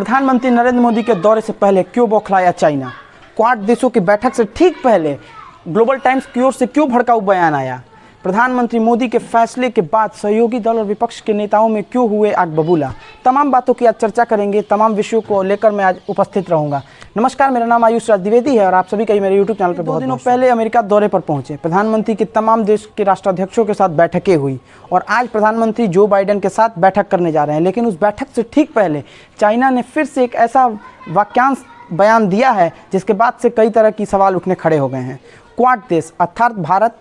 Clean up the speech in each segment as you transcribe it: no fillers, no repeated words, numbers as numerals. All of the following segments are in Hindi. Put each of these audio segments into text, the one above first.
प्रधानमंत्री नरेंद्र मोदी के दौरे से पहले क्यों बौखलाया चाइना? क्वाड देशों की बैठक से ठीक पहले ग्लोबल टाइम्स की ओर से क्यों भड़काऊ बयान आया? प्रधानमंत्री मोदी के फैसले के बाद सहयोगी दल और विपक्ष के नेताओं में क्यों हुए आग बबूला? तमाम बातों की आज चर्चा करेंगे। तमाम विषयों को लेकर मैं आज उपस्थित रहूंगा। नमस्कार, मेरा नाम आयुष राज द्विवेदी है और आप सभी का मेरे यूट्यूब चैनल पर बहुत दिनों पहले अमेरिका दौरे पर पहुंचे। प्रधानमंत्री की तमाम देश के राष्ट्राध्यक्षों के साथ बैठकें हुई और आज प्रधानमंत्री जो बाइडेन के साथ बैठक करने जा रहे हैं। लेकिन उस बैठक से ठीक पहले चाइना ने फिर से एक ऐसा वाक्यांश बयान दिया है जिसके बाद से कई तरह की सवाल उठने खड़े हो गए हैं। क्वाड देश अर्थात भारत,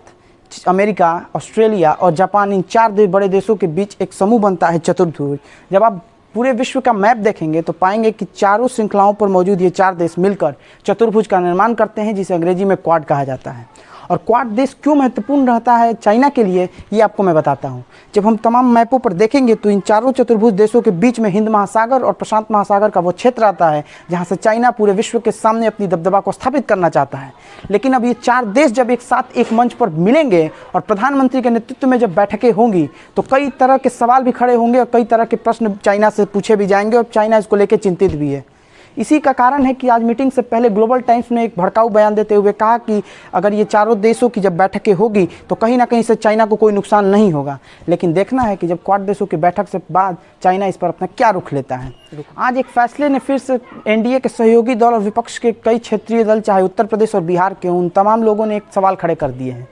अमेरिका, ऑस्ट्रेलिया और जापान, इन चार बड़े देशों के बीच एक समूह बनता है चतुर्भुज। जब आप पूरे विश्व का मैप देखेंगे तो पाएंगे कि चारों श्रृंखलाओं पर मौजूद ये चार देश मिलकर चतुर्भुज का निर्माण करते हैं, जिसे अंग्रेजी में क्वाड कहा जाता है। और क्वाड देश क्यों महत्वपूर्ण रहता है चाइना के लिए, ये आपको मैं बताता हूँ। जब हम तमाम मैपों पर देखेंगे तो इन चारों चतुर्भुज देशों के बीच में हिंद महासागर और प्रशांत महासागर का वो क्षेत्र आता है जहाँ से चाइना पूरे विश्व के सामने अपनी दबदबा को स्थापित करना चाहता है। लेकिन अब ये चार देश जब एक साथ एक मंच पर मिलेंगे और प्रधानमंत्री के नेतृत्व में जब बैठकें होंगी तो कई तरह के सवाल भी खड़े होंगे और कई तरह के प्रश्न चाइना से पूछे भी जाएंगे और चाइना इसको लेकर चिंतित भी है। इसी का कारण है कि आज मीटिंग से पहले ग्लोबल टाइम्स ने एक भड़काऊ बयान देते हुए कहा कि अगर ये चारों देशों की जब बैठकें होगी तो कहीं ना कहीं से चाइना को कोई नुकसान नहीं होगा। लेकिन देखना है कि जब क्वाड देशों की बैठक से बाद चाइना इस पर अपना क्या रुख लेता है। आज एक फैसले ने फिर से एनडीए के सहयोगी दल और विपक्ष के कई क्षेत्रीय दल, चाहे उत्तर प्रदेश और बिहार के, उन तमाम लोगों ने एक सवाल खड़े कर दिए हैं।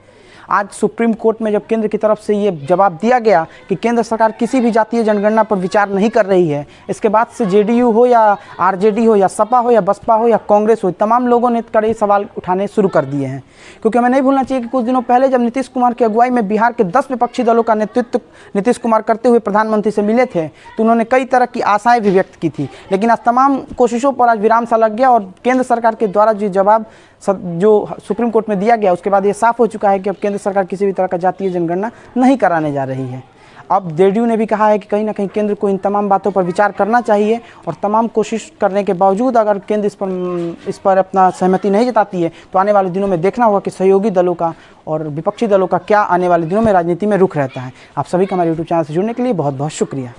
आज सुप्रीम कोर्ट में जब केंद्र की तरफ से ये जवाब दिया गया कि केंद्र सरकार किसी भी जातीय जनगणना पर विचार नहीं कर रही है, इसके बाद से जेडीयू हो या आरजेडी हो या सपा हो या बसपा हो या कांग्रेस हो, तमाम लोगों ने कड़े सवाल उठाने शुरू कर दिए हैं। क्योंकि हमें नहीं भूलना चाहिए कि कुछ दिनों पहले जब नीतीश कुमार की अगुवाई में बिहार के 10 विपक्षी दलों का नेतृत्व नीतीश कुमार करते हुए प्रधानमंत्री से मिले थे तो उन्होंने कई तरह की आशाएं भी व्यक्त की थी। लेकिन आज तमाम कोशिशों पर आज विराम सा लग गया और केंद्र सरकार के द्वारा जो जवाब जो सुप्रीम कोर्ट में दिया गया उसके बाद ये साफ हो चुका है कि अब केंद्र सरकार किसी भी तरह का जातीय जनगणना नहीं कराने जा रही है। अब जेडीयू ने भी कहा है कि कहीं ना कहीं केंद्र को इन तमाम बातों पर विचार करना चाहिए और तमाम कोशिश करने के बावजूद अगर केंद्र इस पर अपना सहमति नहीं जताती है तो आने वाले दिनों में देखना होगा कि सहयोगी दलों का और विपक्षी दलों का क्या आने वाले दिनों में राजनीति में रुख रहता है। आप सभी का हमारे यूट्यूब चैनल से जुड़ने के लिए बहुत बहुत शुक्रिया।